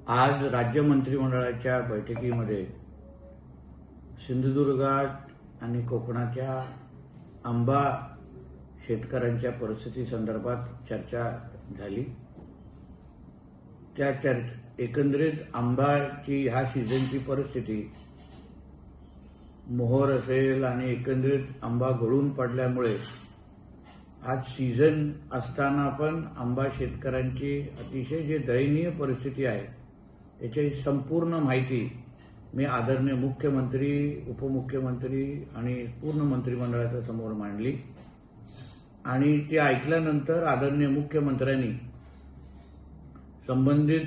आज राज्य मंत्रिमंडळाच्या बैठकीमध्ये सिंधुदुर्गात आणि कोकणाच्या आंबा शेतकऱ्यांच्या परिस्थितीसंदर्भात चर्चा झाली। त्या एकंदरीत आंब्याची ह्या सीझनची परिस्थिती मोहर असेल आणि एकंदरीत आंबा गळून पडल्यामुळे आज सीझन असताना पण आंबा शेतकऱ्यांची अतिशय जे दयनीय परिस्थिती आहे त्याची संपूर्ण माहिती मी आदरणीय मुख्यमंत्री, उपमुख्यमंत्री आणि पूर्ण मंत्रिमंडळाच्या समोर मांडली आणि ते ऐकल्यानंतर आदरणीय मुख्यमंत्र्यांनी संबंधित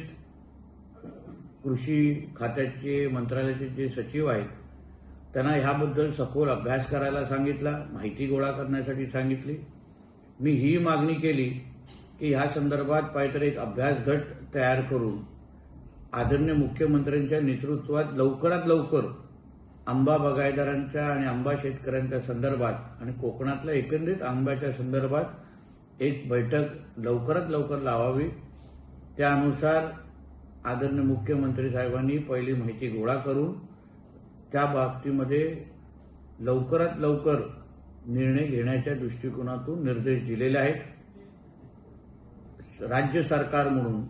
कृषी खात्याचे मंत्रालयाचे जे सचिव आहेत त्यांना ह्याबद्दल सखोल अभ्यास करायला सांगितला, माहिती गोळा करण्यासाठी सांगितली। मी ही मागणी केली की ह्या संदर्भात काहीतरी एक अभ्यास गट तयार करून आदरणीय मुख्यमंत्र्यांच्या नेतृत्वात लवकरात लवकर आंबा बागायतदारांच्या आणि आंबा शेतकऱ्यांच्या संदर्भात आणि कोकणातल्या एकंदरीत आंब्याच्या संदर्भात एक बैठक लवकरात लवकर लावावी। त्यानुसार आदरणीय मुख्यमंत्री साहेबांनी पहिली माहिती गोळा करून त्या बाबतीमध्ये लवकरात लवकर निर्णय घेण्याच्या दृष्टिकोनातून निर्देश दिलेले आहेत। राज्य सरकार म्हणून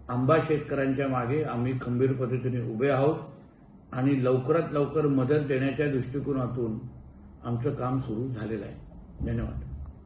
आंबा शेतकऱ्यांच्या मागे आम्ही खंबीर पद्धतीने उभे आहोत आणि लवकरात लवकर मदत देण्याच्या दृष्टिकोनातून आमचं काम सुरू झालेलं आहे। धन्यवाद।